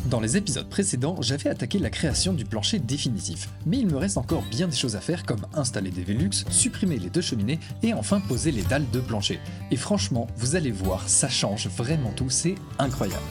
Dans les épisodes précédents, j'avais attaqué la création du plancher définitif, mais il me reste encore bien des choses à faire comme installer des Velux, supprimer les 2 cheminées et enfin poser les dalles de plancher. Et franchement, vous allez voir, ça change vraiment tout, c'est incroyable.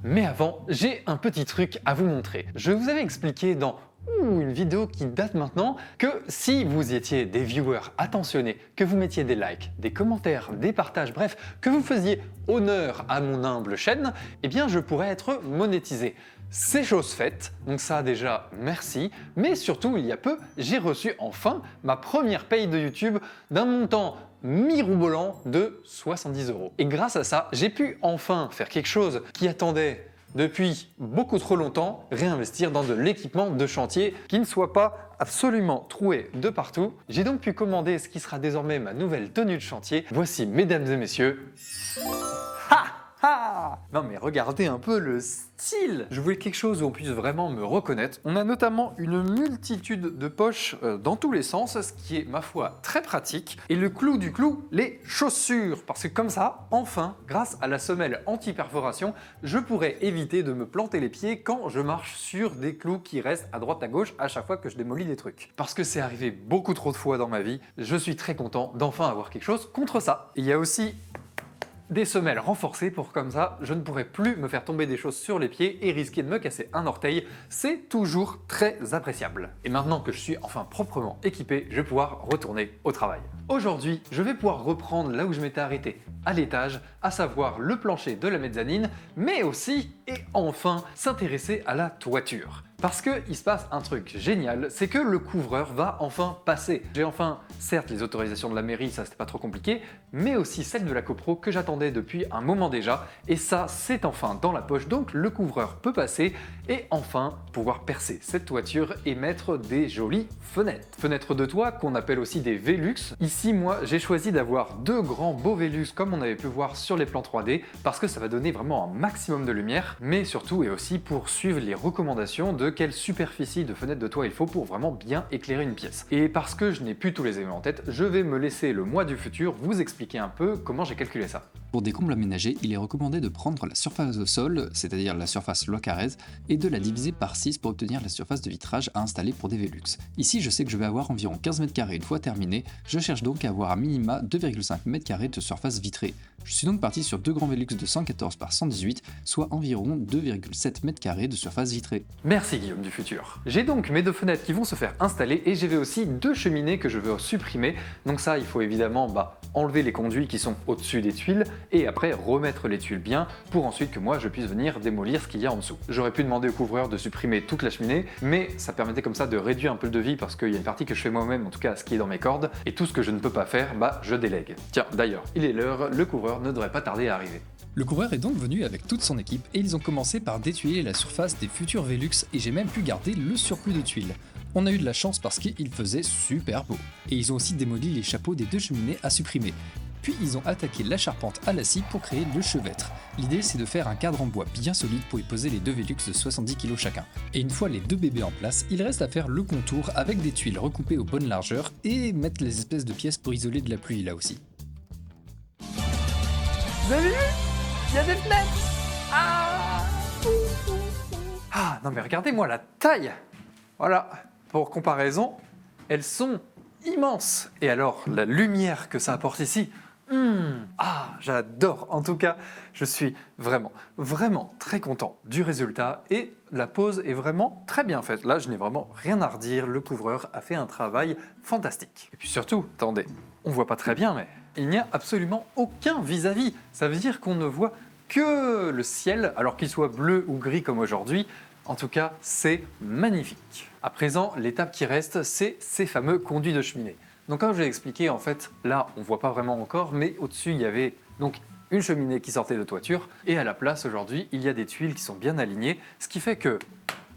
Mais avant, j'ai un petit truc à vous montrer. Je vous avais expliqué dans une vidéo qui date maintenant que si vous étiez des viewers attentionnés, que vous mettiez des likes, des commentaires, des partages, bref, que vous faisiez honneur à mon humble chaîne, eh bien je pourrais être monétisé. C'est chose faite, donc ça déjà merci, mais surtout il y a peu, j'ai reçu enfin ma première paye de YouTube d'un montant mirobolant de 70 €. Et grâce à ça, j'ai pu enfin faire quelque chose qui attendait depuis beaucoup trop longtemps, réinvestir dans de l'équipement de chantier qui ne soit pas absolument troué de partout. J'ai donc pu commander ce qui sera désormais ma nouvelle tenue de chantier. Voici, mesdames et messieurs, non mais regardez un peu le style. Je voulais quelque chose où on puisse vraiment me reconnaître. On a notamment une multitude de poches dans tous les sens, ce qui est ma foi très pratique. Et le clou du clou, les chaussures. Parce que comme ça, enfin, grâce à la semelle anti-perforation, je pourrais éviter de me planter les pieds quand je marche sur des clous qui restent à droite à gauche à chaque fois que je démolis des trucs. Parce que c'est arrivé beaucoup trop de fois dans ma vie, je suis très content d'enfin avoir quelque chose contre ça. Il y a aussi des semelles renforcées pour comme ça, je ne pourrai plus me faire tomber des choses sur les pieds et risquer de me casser un orteil. C'est toujours très appréciable. Et maintenant que je suis enfin proprement équipé, je vais pouvoir retourner au travail. Aujourd'hui, je vais pouvoir reprendre là où je m'étais arrêté, à l'étage, à savoir le plancher de la mezzanine, mais aussi, et enfin, s'intéresser à la toiture. Parce qu'il se passe un truc génial, c'est que le couvreur va enfin passer. J'ai enfin, certes, les autorisations de la mairie, ça c'était pas trop compliqué, mais aussi celle de la copro que j'attendais depuis un moment déjà, et ça c'est enfin dans la poche, donc le couvreur peut passer et enfin pouvoir percer cette toiture et mettre des jolies fenêtres. Fenêtres de toit qu'on appelle aussi des Velux. Ici, moi, j'ai choisi d'avoir 2 grands beaux Velux comme on avait pu voir sur les plans 3D, parce que ça va donner vraiment un maximum de lumière, mais surtout et aussi pour suivre les recommandations de quelle superficie de fenêtre de toit il faut pour vraiment bien éclairer une pièce. Et parce que je n'ai plus tous les éléments en tête, je vais me laisser le mois du futur vous expliquer un peu comment j'ai calculé ça. Pour des combles aménagés, il est recommandé de prendre la surface au sol, c'est-à-dire la surface loi Carrez, et de la diviser par 6 pour obtenir la surface de vitrage à installer pour des Velux. Ici, je sais que je vais avoir environ 15 m² une fois terminé, je cherche donc à avoir à minima 2,5 m² de surface vitrée. Je suis donc parti sur 2 grands Velux de 114 par 118, soit environ 2,7 m² de surface vitrée. Merci Guillaume du futur. J'ai donc mes 2 fenêtres qui vont se faire installer et j'ai aussi 2 cheminées que je veux supprimer. Donc ça, il faut évidemment enlever les conduits qui sont au-dessus des tuiles et après remettre les tuiles bien pour ensuite que moi je puisse venir démolir ce qu'il y a en dessous. J'aurais pu demander au couvreur de supprimer toute la cheminée, mais ça permettait comme ça de réduire un peu le devis parce qu'il y a une partie que je fais moi-même, en tout cas ce qui est dans mes cordes, et tout ce que je ne peux pas faire, je délègue. Tiens, d'ailleurs, il est l'heure, le couvreur ne devrait pas tarder à arriver. Le couvreur est donc venu avec toute son équipe et ils ont commencé par détuiler la surface des futurs Velux et j'ai même pu garder le surplus de tuiles. On a eu de la chance parce qu'il faisait super beau. Et ils ont aussi démoli les chapeaux des 2 cheminées à supprimer. Puis ils ont attaqué la charpente à la scie pour créer le chevêtre. L'idée c'est de faire un cadre en bois bien solide pour y poser les 2 Velux de 70 kg chacun. Et une fois les 2 bébés en place, il reste à faire le contour avec des tuiles recoupées aux bonnes largeurs et mettre les espèces de pièces pour isoler de la pluie là aussi. Vous avez vu ? Il y a des fenêtres. Ah non mais regardez-moi la taille. Voilà, pour comparaison, elles sont immenses. Et alors, la lumière que ça apporte ici, j'adore. En tout cas, je suis vraiment très content du résultat et la pose est vraiment très bien faite. Là, je n'ai vraiment rien à redire. Le couvreur a fait un travail fantastique. Et puis surtout, attendez, on voit pas très bien, mais il n'y a absolument aucun vis-à-vis. Ça veut dire qu'on ne voit que le ciel, alors qu'il soit bleu ou gris comme aujourd'hui. En tout cas, c'est magnifique. À présent, l'étape qui reste, c'est ces fameux conduits de cheminée. Donc comme je l'ai expliqué, en fait, là, on ne voit pas vraiment encore, mais au-dessus, il y avait donc une cheminée qui sortait de toiture, et à la place, aujourd'hui, il y a des tuiles qui sont bien alignées, ce qui fait que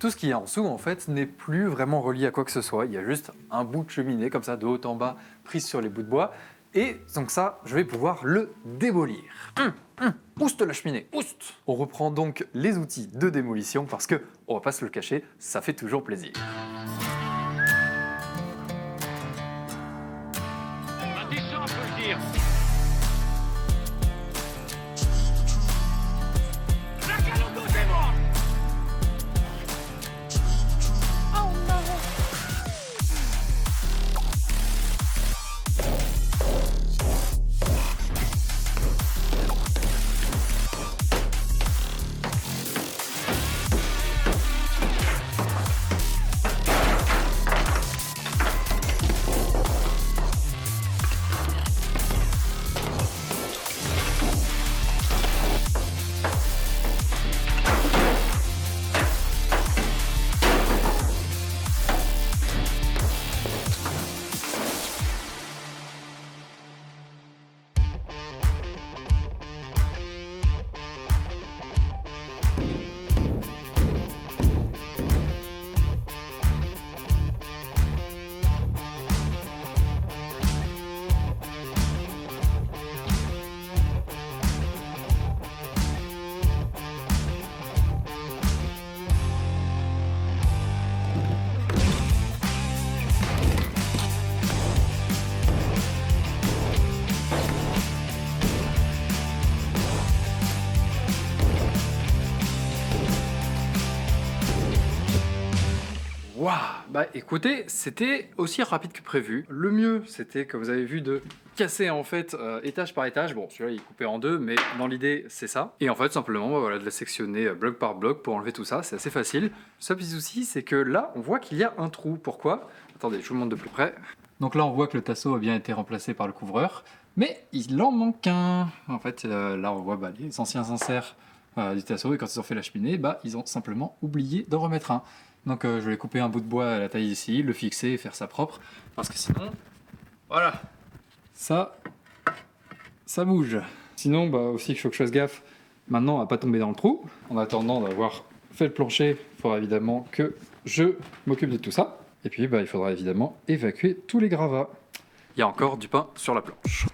tout ce qu'il y a en dessous, en fait, n'est plus vraiment relié à quoi que ce soit. Il y a juste un bout de cheminée, comme ça, de haut en bas, prise sur les bouts de bois, et donc ça, je vais pouvoir le démolir. Ouste la cheminée, ouste. On reprend donc les outils de démolition parce que, on va pas se le cacher, ça fait toujours plaisir. Descends, faut le dire. La calotte, c'est moi. Waouh! Bah écoutez, c'était aussi rapide que prévu. Le mieux, c'était, comme vous avez vu, de casser en fait étage par étage. Bon, celui-là il est coupé en deux, mais dans l'idée, c'est ça. Et en fait, simplement, bah, voilà, de la sectionner bloc par bloc pour enlever tout ça. C'est assez facile. Le seul petit souci, c'est que là, on voit qu'il y a un trou. Pourquoi? Attendez, je vous le montre de plus près. Donc là, on voit que le tasseau a bien été remplacé par le couvreur, mais il en manque un. En fait, là, on voit bah, les anciens inserts du tasseau, et quand ils ont fait la cheminée, bah, ils ont simplement oublié d'en remettre un. Donc je vais couper un bout de bois à la taille ici, le fixer et faire ça propre, parce que sinon, voilà, ça bouge. Sinon, bah aussi, il faut que je fasse gaffe maintenant à pas tomber dans le trou. En attendant d'avoir fait le plancher, il faudra évidemment que je m'occupe de tout ça. Et puis, bah, il faudra évidemment évacuer tous les gravats. Il y a encore du pain sur la planche.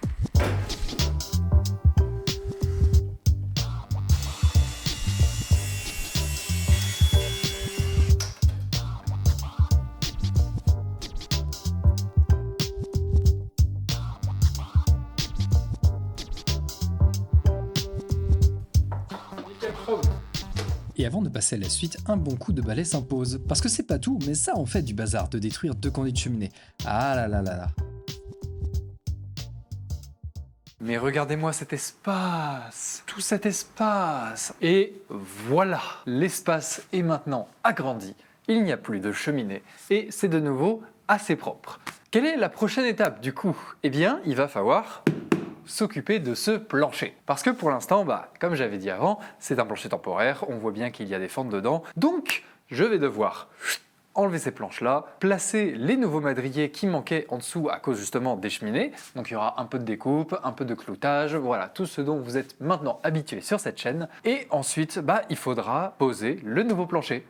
Et avant de passer à la suite, un bon coup de balai s'impose. Parce que c'est pas tout, mais ça en fait du bazar de détruire 2 conduits de cheminée. Ah là là là là. Mais regardez-moi cet espace, tout cet espace. Et voilà, l'espace est maintenant agrandi. Il n'y a plus de cheminée et c'est de nouveau assez propre. Quelle est la prochaine étape du coup? Eh bien, il va falloir s'occuper de ce plancher. Parce que pour l'instant, bah, comme j'avais dit avant, c'est un plancher temporaire, on voit bien qu'il y a des fentes dedans, donc je vais devoir enlever ces planches-là, placer les nouveaux madriers qui manquaient en dessous à cause justement des cheminées, donc il y aura un peu de découpe, un peu de cloutage, voilà, tout ce dont vous êtes maintenant habitué sur cette chaîne, et ensuite, bah, il faudra poser le nouveau plancher.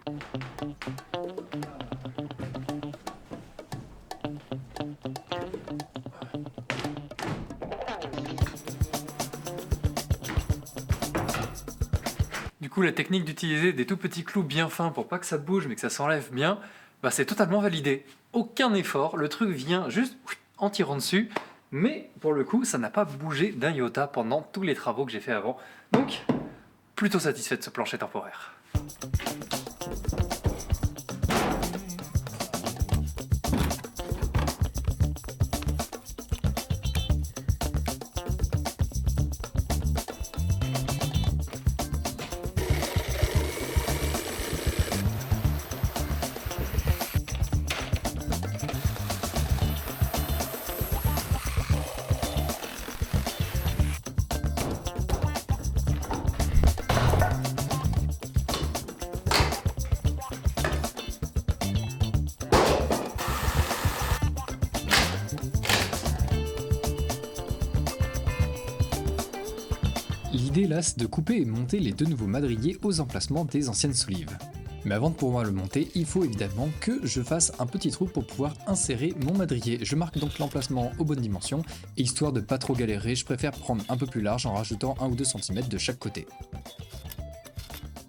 Du coup, la technique d'utiliser des tout petits clous bien fins pour pas que ça bouge mais que ça s'enlève bien, bah c'est totalement validé. Aucun effort, le truc vient juste en tirant dessus, mais pour le coup, ça n'a pas bougé d'un iota pendant tous les travaux que j'ai fait avant. Donc, plutôt satisfait de ce plancher temporaire. L'idée là, c'est de couper et monter les 2 nouveaux madriers aux emplacements des anciennes solives. Mais avant de pouvoir le monter, il faut évidemment que je fasse un petit trou pour pouvoir insérer mon madrier. Je marque donc l'emplacement aux bonnes dimensions, et histoire de pas trop galérer, je préfère prendre un peu plus large en rajoutant 1 ou 2 cm de chaque côté.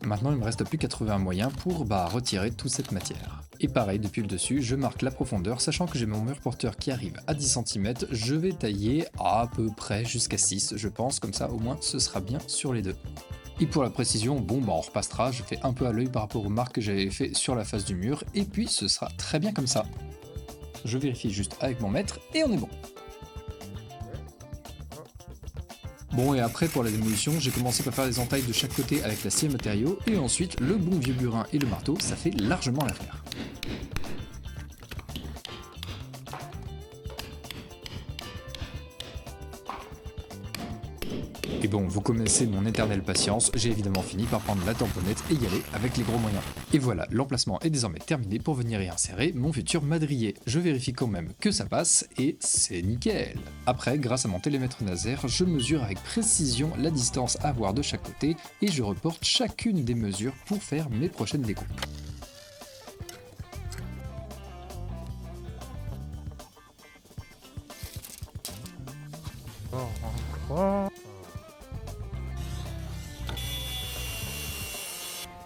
Maintenant il me reste plus qu'à trouver un moyen pour retirer toute cette matière. Et pareil, depuis le dessus, je marque la profondeur, sachant que j'ai mon mur porteur qui arrive à 10 cm, je vais tailler à peu près jusqu'à 6, je pense, comme ça au moins ce sera bien sur les deux. Et pour la précision, bon on repassera, je fais un peu à l'œil par rapport aux marques que j'avais fait sur la face du mur, et puis ce sera très bien comme ça. Je vérifie juste avec mon mètre, et on est bon. Bon, et après pour la démolition, j'ai commencé par faire des entailles de chaque côté avec la scie à matériaux, et ensuite le bon vieux burin et le marteau, ça fait largement l'affaire. Et bon, vous connaissez mon éternelle patience, j'ai évidemment fini par prendre la tamponnette et y aller avec les gros moyens. Et voilà, l'emplacement est désormais terminé pour venir y insérer mon futur madrier. Je vérifie quand même que ça passe et c'est nickel. Après, grâce à mon télémètre laser, je mesure avec précision la distance à avoir de chaque côté et je reporte chacune des mesures pour faire mes prochaines découpes.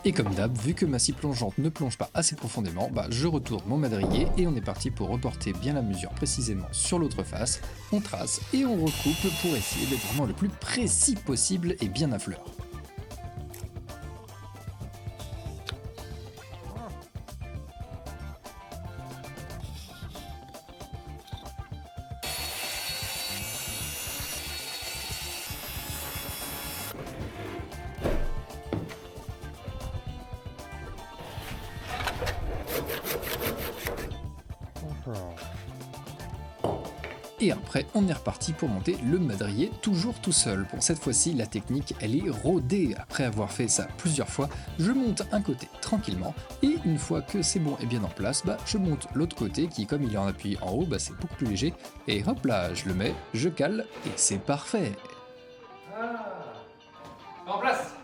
Et comme d'hab, vu que ma scie plongeante ne plonge pas assez profondément, je retourne mon madrier et on est parti pour reporter bien la mesure précisément sur l'autre face, on trace et on recoupe pour essayer d'être vraiment le plus précis possible et bien à fleur. Et après, on est reparti pour monter le madrier, toujours tout seul. Bon, cette fois-ci, la technique, elle est rodée. Après avoir fait ça plusieurs fois, je monte un côté tranquillement, et une fois que c'est bon et bien en place, je monte l'autre côté qui, comme il est en appui en haut, c'est beaucoup plus léger. Et hop là, je le mets, je cale, et c'est parfait. En place.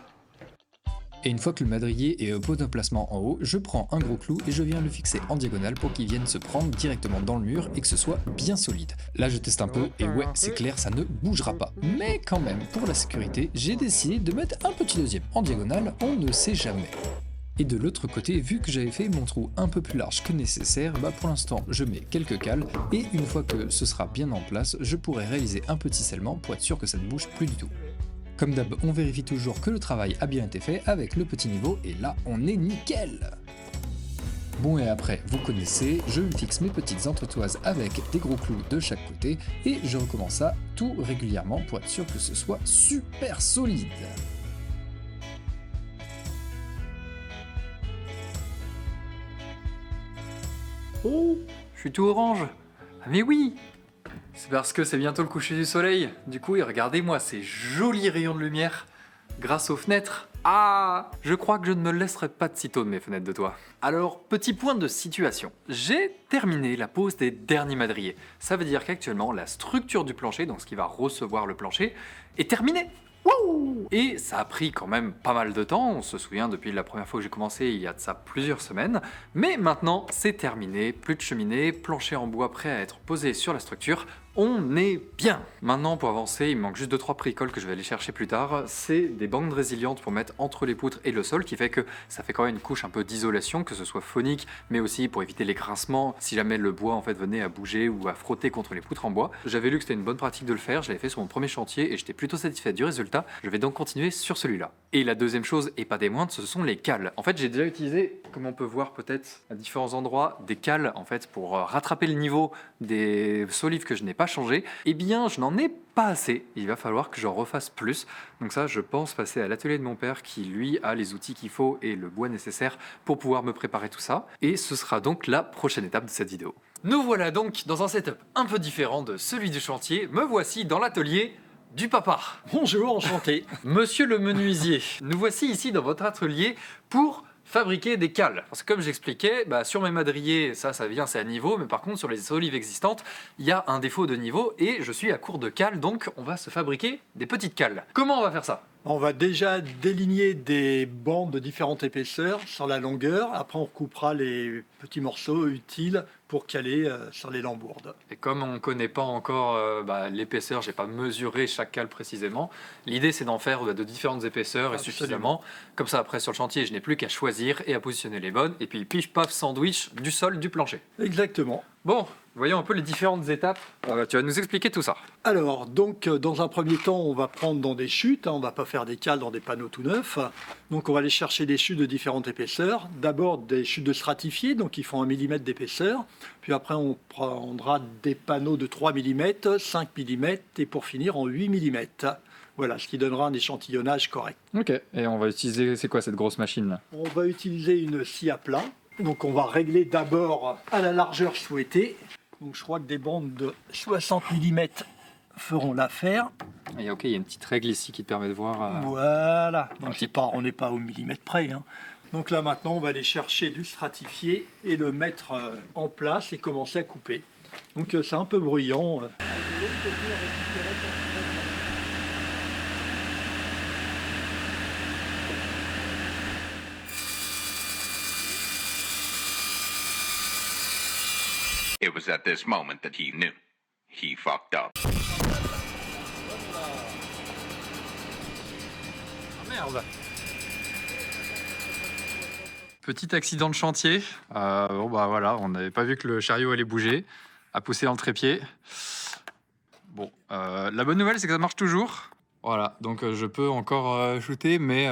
Et une fois que le madrier est au bon emplacement en haut, je prends un gros clou et je viens le fixer en diagonale pour qu'il vienne se prendre directement dans le mur et que ce soit bien solide. Là je teste un peu et ouais, c'est clair, ça ne bougera pas. Mais quand même, pour la sécurité, j'ai décidé de mettre un petit deuxième en diagonale, on ne sait jamais. Et de l'autre côté, vu que j'avais fait mon trou un peu plus large que nécessaire, pour l'instant je mets quelques cales et une fois que ce sera bien en place, je pourrai réaliser un petit scellement pour être sûr que ça ne bouge plus du tout. Comme d'hab, on vérifie toujours que le travail a bien été fait avec le petit niveau et là on est nickel. Bon et après, vous connaissez, je fixe mes petites entretoises avec des gros clous de chaque côté et je recommence ça tout régulièrement pour être sûr que ce soit super solide. Oh, je suis tout orange. Ah mais oui, c'est parce que c'est bientôt le coucher du soleil. Du coup, et regardez-moi ces jolis rayons de lumière grâce aux fenêtres. Ah, je crois que je ne me laisserai pas de sitôt de mes fenêtres de toit. Alors, petit point de situation. J'ai terminé la pose des derniers madriers. Ça veut dire qu'actuellement, la structure du plancher, donc ce qui va recevoir le plancher, est terminée. Wouh! Et ça a pris quand même pas mal de temps, on se souvient depuis la première fois que j'ai commencé il y a de ça plusieurs semaines, mais maintenant c'est terminé, plus de cheminée, plancher en bois prêt à être posé sur la structure, on est bien. Maintenant pour avancer, il me manque juste 2-3 bricoles que je vais aller chercher plus tard, c'est des bandes résilientes pour mettre entre les poutres et le sol, qui fait que ça fait quand même une couche un peu d'isolation, que ce soit phonique, mais aussi pour éviter les grincements, si jamais le bois en fait venait à bouger ou à frotter contre les poutres en bois. J'avais lu que c'était une bonne pratique de le faire, je l'avais fait sur mon premier chantier et j'étais plutôt satisfait du résultat, je vais donc continuer sur celui-là. Et la deuxième chose, et pas des moindres, ce sont les cales. En fait j'ai déjà utilisé, comme on peut voir peut-être à différents endroits, des cales en fait pour rattraper le niveau des solives que je n'ai pas changé. Eh bien je n'en ai pas assez, il va falloir que j'en refasse plus. Donc ça, je pense passer à l'atelier de mon père qui, lui, a les outils qu'il faut et le bois nécessaire pour pouvoir me préparer tout ça. Et ce sera donc la prochaine étape de cette vidéo. Nous voilà donc dans un setup un peu différent de celui du chantier. Me voici dans l'atelier du papa. Bonjour, enchanté. Monsieur le menuisier, nous voici ici dans votre atelier pour fabriquer des cales. Parce que comme j'expliquais, sur mes madriers, ça vient, c'est à niveau, mais par contre sur les solives existantes, il y a un défaut de niveau et je suis à court de cales, donc on va se fabriquer des petites cales. Comment on va faire ça ? On va déjà déligner des bandes de différentes épaisseurs sur la longueur. Après, on recoupera les petits morceaux utiles pour caler sur les lambourdes. Et comme on ne connaît pas encore l'épaisseur, j'ai pas mesuré chaque cale précisément, l'idée c'est d'en faire de différentes épaisseurs et suffisamment. Comme ça, après sur le chantier, je n'ai plus qu'à choisir et à positionner les bonnes. Et puis pif paf sandwich du sol, du plancher. Exactement. Bon, voyons un peu les différentes étapes. Tu vas nous expliquer tout ça. Alors, donc, dans un premier temps, on va prendre dans des chutes. On ne va pas faire des cales dans des panneaux tout neufs. Donc, on va aller chercher des chutes de différentes épaisseurs. D'abord, des chutes de stratifiés, donc qui font 1 mm d'épaisseur. Puis après, on prendra des panneaux de 3 mm, 5 mm et pour finir en 8 mm. Voilà, ce qui donnera un échantillonnage correct. Ok, et on va utiliser, c'est quoi cette grosse machine là ? On va utiliser une scie à plat. Donc on va régler d'abord à la largeur souhaitée. Donc je crois que des bandes de 60 mm feront l'affaire. Et ok, il y a une petite règle ici qui te permet de voir. Voilà, donc on n'est pas au millimètre près. Hein. Donc là maintenant on va aller chercher du stratifié et le mettre en place et commencer à couper. Donc c'est un peu bruyant. It was at this moment that he knew. He fucked up. Merde. Petit accident de chantier. Voilà, on n'avait pas vu que le chariot allait bouger, a poussé dans le trépied. Bon, la bonne nouvelle c'est que ça marche toujours. Voilà, donc je peux encore shooter, mais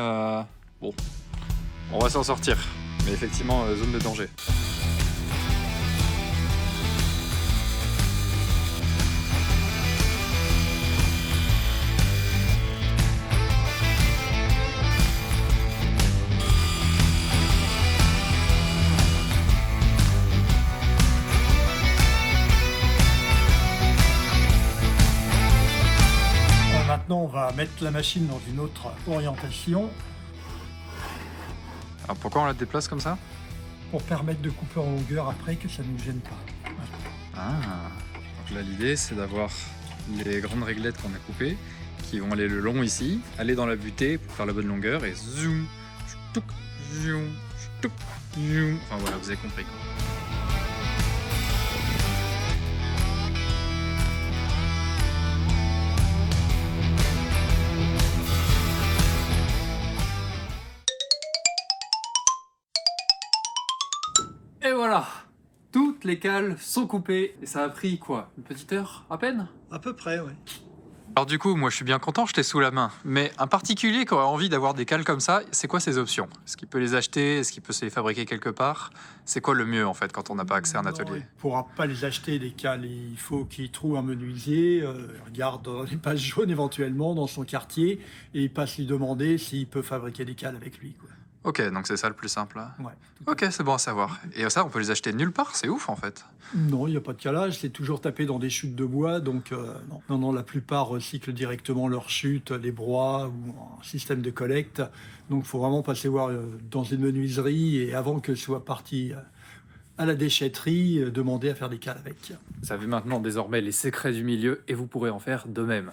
bon, on va s'en sortir. Mais effectivement, zone de danger. mettre la machine dans une autre orientation Alors pourquoi on la déplace comme ça? pour permettre de couper en longueur après, que ça ne nous gêne pas. Ah. Donc là, l'idée, c'est d'avoir les grandes réglettes qu'on a coupées, qui vont aller le long ici, aller dans la butée pour faire la bonne longueur, et zoom, ch'touk, zoom, ch'touk, zoom. Enfin voilà, vous avez compris quoi. Et voilà, toutes les cales sont coupées et ça a pris quoi, une petite heure à peine? À peu près, oui. Alors du coup, moi je suis bien content, je t'ai sous la main. Mais un particulier qui aurait envie d'avoir des cales comme ça, c'est quoi ses options? Est-ce qu'il peut les acheter? Est-ce qu'il peut se les fabriquer quelque part? C'est quoi le mieux en fait quand on n'a pas accès à un atelier? Non, il ne pourra pas les acheter, les cales. Il faut qu'il trouve un menuisier, regarde dans les pages jaunes éventuellement dans son quartier et il passe lui demander s'il peut fabriquer des cales avec lui, quoi. Ok, donc c'est ça le plus simple. Là. Ouais. Ok, c'est bon à savoir. Et ça, on peut les acheter nulle part, c'est ouf en fait. Non, il n'y a pas de calage, c'est toujours tapé dans des chutes de bois, donc non, la plupart recyclent directement leurs chutes, les broies ou un système de collecte. Donc il faut vraiment passer voir dans une menuiserie et avant que ce soit parti à la déchetterie, demander à faire des cales avec. Vous savez maintenant désormais les secrets du milieu et vous pourrez en faire de même.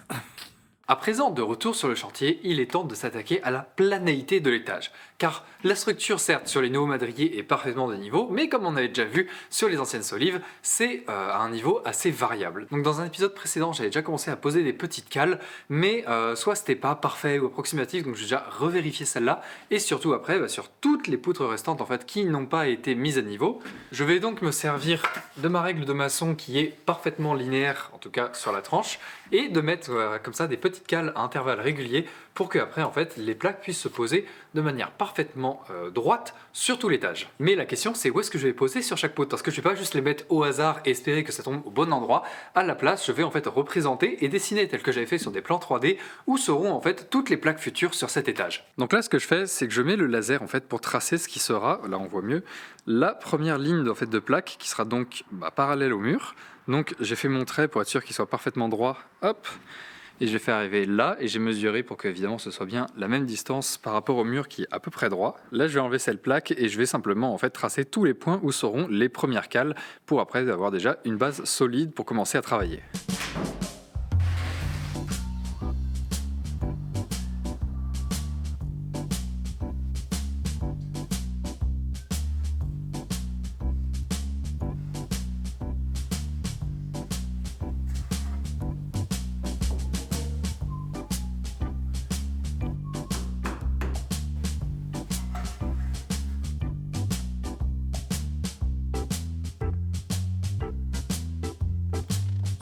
À présent, de retour sur le chantier, il est temps de s'attaquer à la planéité de l'étage. Car la structure, certes, sur les nouveaux madriers est parfaitement de niveau, mais comme on avait déjà vu sur les anciennes solives, c'est à un niveau assez variable. Donc dans un épisode précédent, j'avais déjà commencé à poser des petites cales, mais soit c'était pas parfait ou approximatif, donc j'ai déjà revérifié celle-là, et surtout après, sur toutes les poutres restantes en fait qui n'ont pas été mises à niveau. Je vais donc me servir de ma règle de maçon qui est parfaitement linéaire, en tout cas sur la tranche, et de mettre comme ça des petites cales à intervalles réguliers pour que après en fait les plaques puissent se poser de manière parfaitement droite sur tout l'étage. Mais la question c'est où est-ce que je vais poser sur chaque poutre, parce que je vais pas juste les mettre au hasard et espérer que ça tombe au bon endroit. À la place, je vais en fait représenter et dessiner tel que j'avais fait sur des plans 3D où seront en fait toutes les plaques futures sur cet étage. Donc là ce que je fais c'est que je mets le laser en fait pour tracer ce qui sera, là on voit mieux, la première ligne en fait de plaque qui sera donc parallèle au mur. Donc j'ai fait mon trait pour être sûr qu'il soit parfaitement droit, hop, et je vais faire arriver là, et j'ai mesuré pour que évidemment ce soit bien la même distance par rapport au mur qui est à peu près droit. Là je vais enlever cette plaque et je vais simplement en fait tracer tous les points où seront les premières cales pour après avoir déjà une base solide pour commencer à travailler.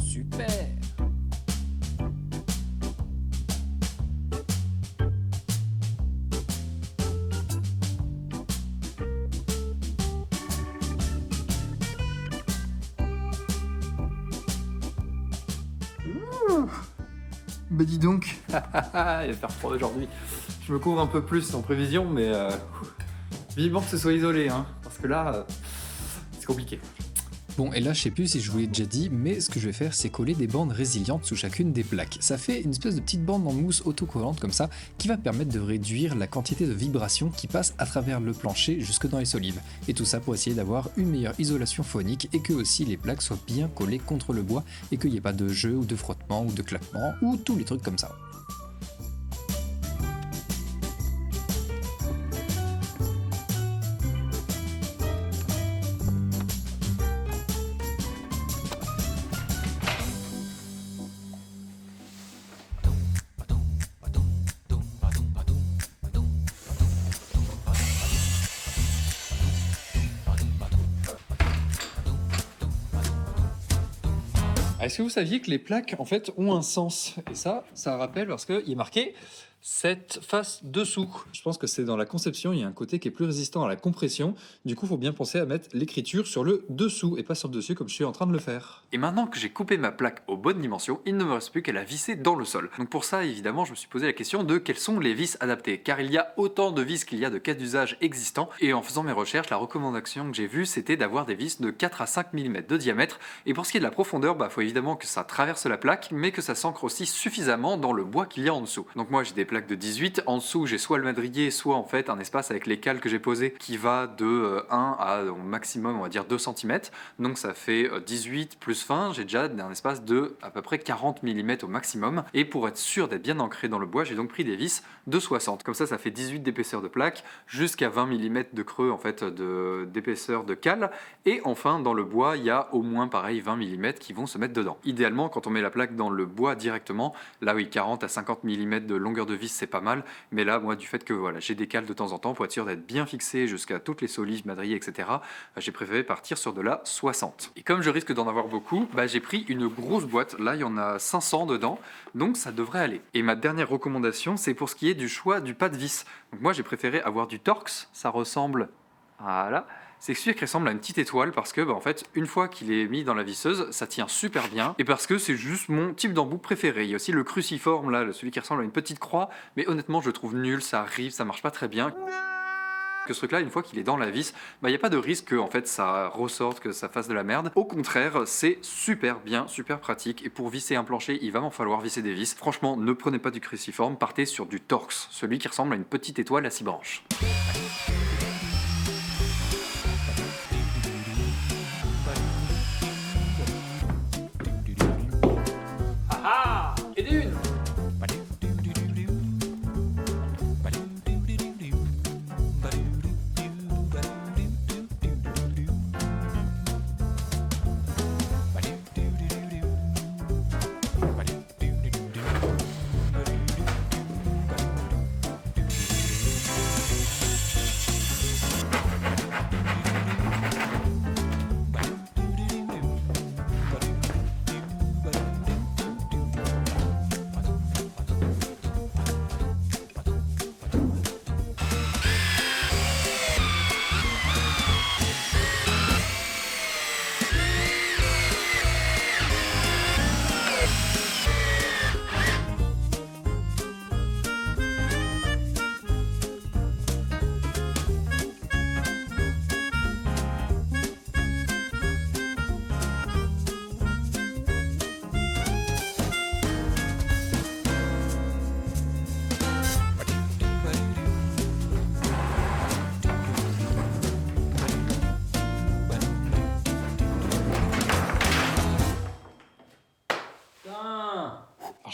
Super. Bah dis donc, il va faire froid aujourd'hui. Je me couvre un peu plus en prévision, mais vivement que ce soit isolé, hein, parce que là, c'est compliqué. Bon, et là, je sais plus si je vous l'ai déjà dit, mais ce que je vais faire, c'est coller des bandes résilientes sous chacune des plaques. Ça fait une espèce de petite bande en mousse autocollante comme ça, qui va permettre de réduire la quantité de vibrations qui passe à travers le plancher jusque dans les solives. Et tout ça pour essayer d'avoir une meilleure isolation phonique et que aussi les plaques soient bien collées contre le bois et qu'il n'y ait pas de jeu ou de frottement ou de claquement ou tous les trucs comme ça. Est-ce que vous saviez que les plaques en fait ont un sens? Et ça rappelle parce qu'il est marqué cette face dessous. Je pense que c'est dans la conception, il y a un côté qui est plus résistant à la compression. Du coup, il faut bien penser à mettre l'écriture sur le dessous et pas sur le dessus comme je suis en train de le faire. Et maintenant que j'ai coupé ma plaque aux bonnes dimensions, il ne me reste plus qu'à la visser dans le sol. Donc pour ça, évidemment, je me suis posé la question de quelles sont les vis adaptées, car il y a autant de vis qu'il y a de cas d'usage existants, et en faisant mes recherches, la recommandation que j'ai vue, c'était d'avoir des vis de 4 à 5 mm de diamètre, et pour ce qui est de la profondeur, faut évidemment que ça traverse la plaque, mais que ça s'ancre aussi suffisamment dans le bois qu'il y a en dessous. Donc moi j'ai des plaques de 18, en dessous j'ai soit le madrier, soit en fait un espace avec les cales que j'ai posées qui va de 1 à au maximum on va dire 2 cm, donc ça fait 18 plus 20, j'ai déjà un espace de à peu près 40 mm au maximum, et pour être sûr d'être bien ancré dans le bois, j'ai donc pris des vis de 60, comme ça fait 18 d'épaisseur de plaque, jusqu'à 20 mm de creux en fait d'épaisseur de cale, et enfin dans le bois il y a au moins pareil 20 mm qui vont se mettre dedans. Idéalement quand on met la plaque dans le bois directement, là oui 40 à 50 mm de longueur de vis c'est pas mal, mais là moi du fait que voilà j'ai des cales de temps en temps pour être sûr d'être bien fixé jusqu'à toutes les solives, madriers etc, j'ai préféré partir sur de la 60. Et comme je risque d'en avoir beaucoup, j'ai pris une grosse boîte, là il y en a 500 dedans, donc ça devrait aller. Et ma dernière recommandation c'est pour ce qui est du choix du pas de vis. Donc moi j'ai préféré avoir du Torx, ça ressemble, voilà, c'est celui qui ressemble à une petite étoile parce que en fait une fois qu'il est mis dans la visseuse ça tient super bien, et parce que c'est juste mon type d'embout préféré. Il y a aussi le cruciforme là, celui qui ressemble à une petite croix, mais honnêtement je le trouve nul, ça arrive, ça marche pas très bien. Que ce truc là une fois qu'il est dans la vis, il n'y a pas de risque que en fait ça ressorte, que ça fasse de la merde. Au contraire c'est super bien, super pratique, et pour visser un plancher il va m'en falloir visser des vis. Franchement ne prenez pas du cruciforme, partez sur du Torx, celui qui ressemble à une petite étoile à 6 branches. Et d'une.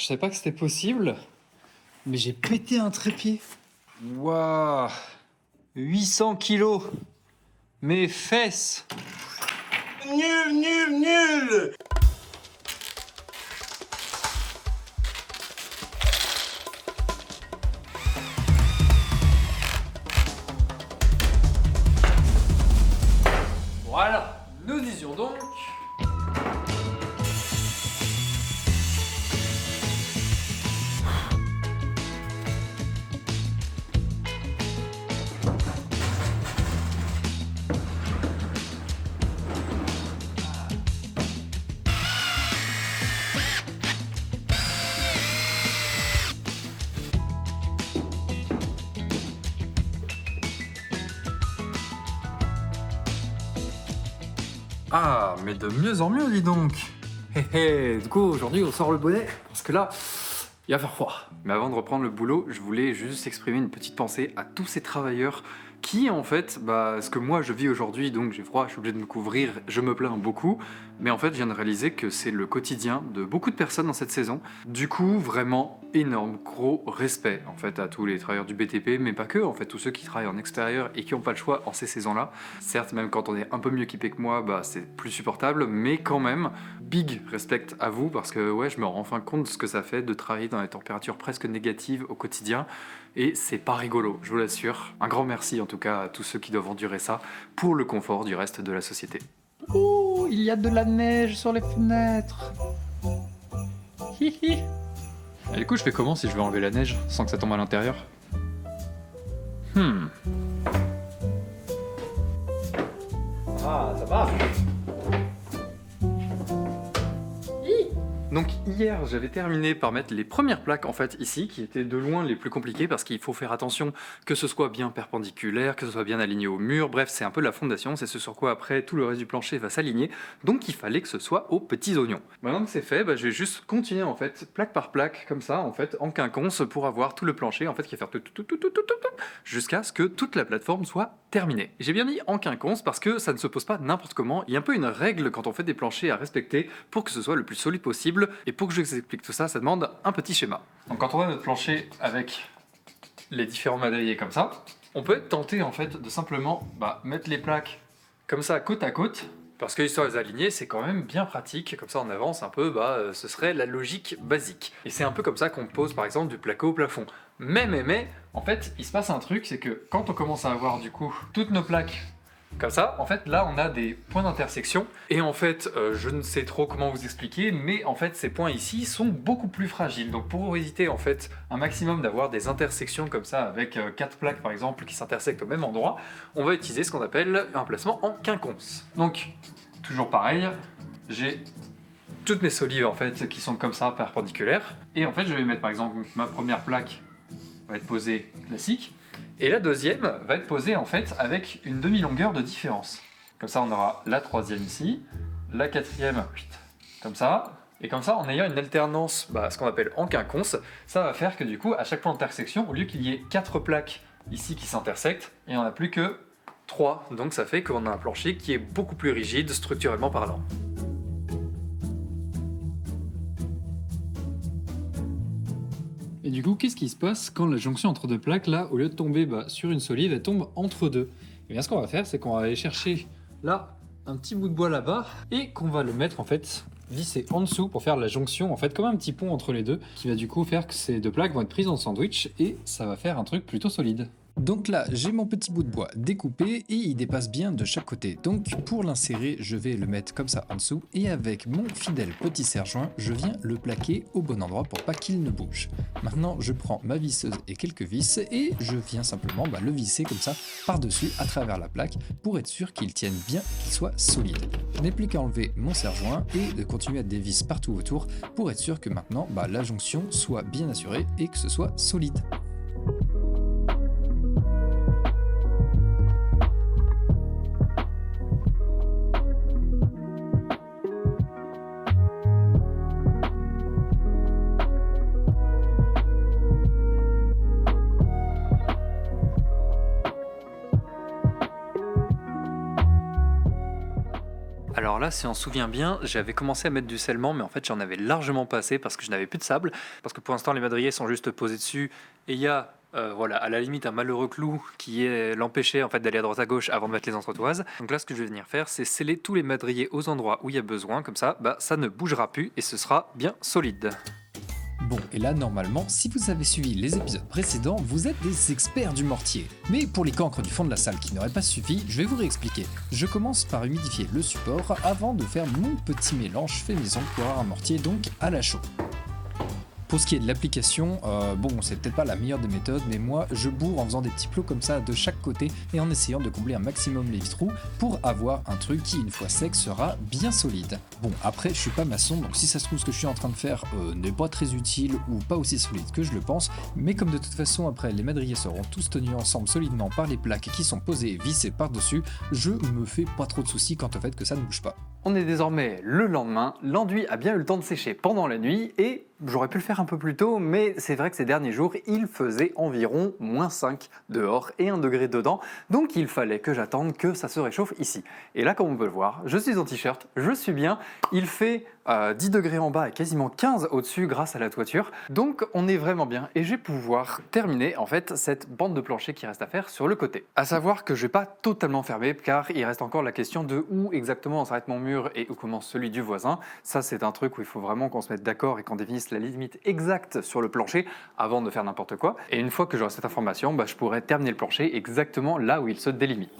Je savais pas que c'était possible, mais j'ai pété un trépied. Waouh, 800 kilos. Mes fesses. Nul. Voilà, nous disions donc... Ah, mais de mieux en mieux, dis donc. Du coup, aujourd'hui, on sort le bonnet, parce que là, il va faire froid. Mais avant de reprendre le boulot, je voulais juste exprimer une petite pensée à tous ces travailleurs qui, en fait, ce que moi je vis aujourd'hui, donc j'ai froid, je suis obligé de me couvrir, je me plains beaucoup, mais en fait, je viens de réaliser que c'est le quotidien de beaucoup de personnes dans cette saison. Du coup, vraiment énorme, gros respect, en fait, à tous les travailleurs du BTP, mais pas que, en fait, tous ceux qui travaillent en extérieur et qui n'ont pas le choix en ces saisons-là. Certes, même quand on est un peu mieux équipé que moi, c'est plus supportable, mais quand même, big respect à vous, parce que ouais, je me rends enfin compte de ce que ça fait de travailler dans des températures presque négatives au quotidien, et c'est pas rigolo, je vous l'assure. Un grand merci en tout cas à tous ceux qui doivent endurer ça pour le confort du reste de la société. Oh, il y a de la neige sur les fenêtres. Hihi. Et du coup, je fais comment si je veux enlever la neige sans que ça tombe à l'intérieur? Ah, ça va. Donc hier, j'avais terminé par mettre les premières plaques en fait ici, qui étaient de loin les plus compliquées parce qu'il faut faire attention que ce soit bien perpendiculaire, que ce soit bien aligné au mur, bref, c'est un peu la fondation, c'est ce sur quoi après tout le reste du plancher va s'aligner, donc il fallait que ce soit aux petits oignons. Maintenant que c'est fait, je vais juste continuer en fait, plaque par plaque, comme ça en fait, en quinconce, pour avoir tout le plancher en fait qui va faire tout, jusqu'à ce que toute la plateforme soit terminée. J'ai bien mis en quinconce parce que ça ne se pose pas n'importe comment, il y a un peu une règle quand on fait des planchers à respecter pour que ce soit le plus solide possible. Et pour que je vous explique tout ça, ça demande un petit schéma. Donc quand on a notre plancher avec les différents madriers comme ça, on peut être tenté en fait de simplement mettre les plaques comme ça côte à côte, parce que histoire de les aligner, c'est quand même bien pratique. Comme ça on avance un peu, ce serait la logique basique. Et c'est un peu comme ça qu'on pose par exemple du placo au plafond. Mais, en fait, il se passe un truc, c'est que quand on commence à avoir du coup toutes nos plaques comme ça, en fait, là, on a des points d'intersection. Et en fait, je ne sais trop comment vous expliquer, mais en fait, ces points ici sont beaucoup plus fragiles. Donc, pour éviter en fait un maximum d'avoir des intersections comme ça, avec 4 plaques par exemple qui s'intersectent au même endroit, on va utiliser ce qu'on appelle un placement en quinconce. Donc, toujours pareil, j'ai toutes mes solives en fait qui sont comme ça, perpendiculaires. Et en fait, je vais mettre par exemple ma première plaque va être posée classique. Et la deuxième va être posée en fait avec une demi-longueur de différence. Comme ça on aura la troisième ici, la quatrième comme ça, et comme ça en ayant une alternance, ce qu'on appelle en quinconce, ça va faire que du coup à chaque point d'intersection, au lieu qu'il y ait 4 plaques ici qui s'intersectent, il n'y en a plus que 3, donc ça fait qu'on a un plancher qui est beaucoup plus rigide structurellement parlant. Et du coup, qu'est-ce qui se passe quand la jonction entre deux plaques, là, au lieu de tomber sur une solive, elle tombe entre deux? Et bien ce qu'on va faire, c'est qu'on va aller chercher là un petit bout de bois là-bas et qu'on va le mettre en fait visser en dessous pour faire la jonction, en fait comme un petit pont entre les deux, qui va du coup faire que ces deux plaques vont être prises en sandwich et ça va faire un truc plutôt solide. Donc là, j'ai mon petit bout de bois découpé et il dépasse bien de chaque côté. Donc pour l'insérer, je vais le mettre comme ça en dessous et avec mon fidèle petit serre-joint, je viens le plaquer au bon endroit pour pas qu'il ne bouge. Maintenant, je prends ma visseuse et quelques vis et je viens simplement le visser comme ça par-dessus à travers la plaque pour être sûr qu'il tienne bien, qu'il soit solide. Je n'ai plus qu'à enlever mon serre-joint et de continuer à dévisser partout autour pour être sûr que maintenant la jonction soit bien assurée et que ce soit solide. Alors là, si on se souvient bien, j'avais commencé à mettre du scellement, mais en fait j'en avais largement pas assez parce que je n'avais plus de sable, parce que pour l'instant les madriers sont juste posés dessus, et il y a à la limite un malheureux clou qui est l'empêcher en fait d'aller à droite à gauche avant de mettre les entretoises. Donc là, ce que je vais venir faire, c'est sceller tous les madriers aux endroits où il y a besoin, comme ça, ça ne bougera plus et ce sera bien solide. Bon, et là, normalement, si vous avez suivi les épisodes précédents, vous êtes des experts du mortier. Mais pour les cancres du fond de la salle qui n'auraient pas suffi, je vais vous réexpliquer. Je commence par humidifier le support avant de faire mon petit mélange fait maison pour avoir un mortier donc à la chaux. Pour ce qui est de l'application, c'est peut-être pas la meilleure des méthodes, mais moi je bourre en faisant des petits plots comme ça de chaque côté et en essayant de combler un maximum les trous pour avoir un truc qui, une fois sec, sera bien solide. Bon, après je suis pas maçon, donc si ça se trouve ce que je suis en train de faire n'est pas très utile ou pas aussi solide que je le pense, mais comme de toute façon après les madriers seront tous tenus ensemble solidement par les plaques qui sont posées et vissées par-dessus, je me fais pas trop de soucis quant au fait que ça ne bouge pas. On est désormais le lendemain, l'enduit a bien eu le temps de sécher pendant la nuit et j'aurais pu le faire un peu plus tôt, mais c'est vrai que ces derniers jours, il faisait environ -5 dehors et 1 degré dedans, donc il fallait que j'attende que ça se réchauffe ici. Et là, comme on peut le voir, je suis en t-shirt, je suis bien, il fait 10 degrés en bas et quasiment 15 au-dessus grâce à la toiture, donc on est vraiment bien et je vais pouvoir terminer en fait cette bande de plancher qui reste à faire sur le côté. À savoir que je vais pas totalement fermer car il reste encore la question de où exactement s'arrête mon mur et où commence celui du voisin. Ça, c'est un truc où il faut vraiment qu'on se mette d'accord et qu'on définisse la limite exacte sur le plancher avant de faire n'importe quoi. Et une fois que j'aurai cette information, je pourrai terminer le plancher exactement là où il se délimite.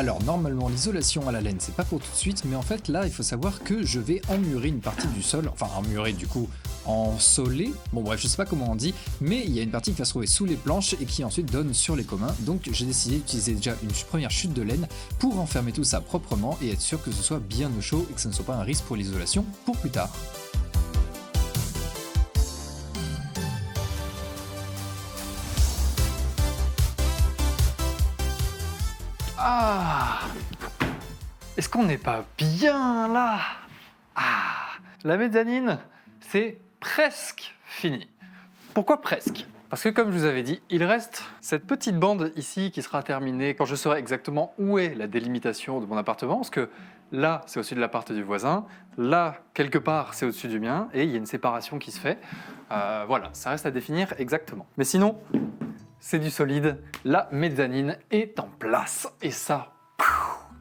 Alors normalement l'isolation à la laine c'est pas pour tout de suite, mais en fait là il faut savoir que je vais emmurer une partie du sol, enfin emmurer du coup ensoler, bon bref je sais pas comment on dit, mais il y a une partie qui va se trouver sous les planches et qui ensuite donne sur les communs, donc j'ai décidé d'utiliser déjà une première chute de laine pour enfermer tout ça proprement et être sûr que ce soit bien au chaud et que ce ne soit pas un risque pour l'isolation pour plus tard. Ah! Est-ce qu'on n'est pas bien là? Ah! La mezzanine, c'est presque fini. Pourquoi presque? Parce que comme je vous avais dit, il reste cette petite bande ici qui sera terminée quand je saurai exactement où est la délimitation de mon appartement. Parce que là, c'est au-dessus de l'appart du voisin. Là, quelque part, c'est au-dessus du mien. Et il y a une séparation qui se fait. Voilà, ça reste à définir exactement. Mais sinon, c'est du solide. La mezzanine est en place. Et ça,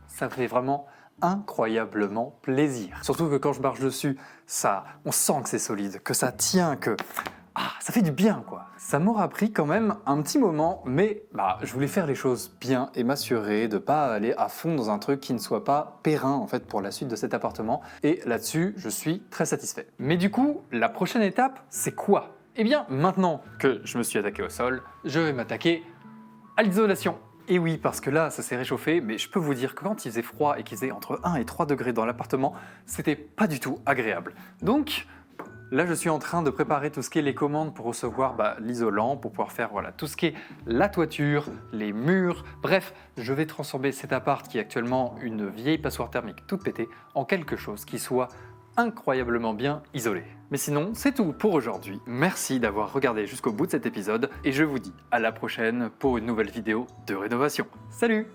ça fait vraiment incroyablement plaisir. Surtout que quand je marche dessus, ça, on sent que c'est solide, que ça tient, que... Ah, ça fait du bien, quoi. Ça m'aura pris quand même un petit moment, mais je voulais faire les choses bien et m'assurer de pas aller à fond dans un truc qui ne soit pas périn, en fait, pour la suite de cet appartement. Et là-dessus, je suis très satisfait. Mais du coup, la prochaine étape, c'est quoi? Eh bien, maintenant que je me suis attaqué au sol, je vais m'attaquer à l'isolation. Et oui, parce que là, ça s'est réchauffé, mais je peux vous dire que quand il faisait froid et qu'il faisait entre 1 et 3 degrés dans l'appartement, c'était pas du tout agréable. Donc, là, je suis en train de préparer tout ce qui est les commandes pour recevoir l'isolant, pour pouvoir faire tout ce qui est la toiture, les murs. Bref, je vais transformer cet appart qui est actuellement une vieille passoire thermique toute pétée en quelque chose qui soit incroyablement bien isolé. Mais sinon, c'est tout pour aujourd'hui. Merci d'avoir regardé jusqu'au bout de cet épisode et je vous dis à la prochaine pour une nouvelle vidéo de rénovation. Salut!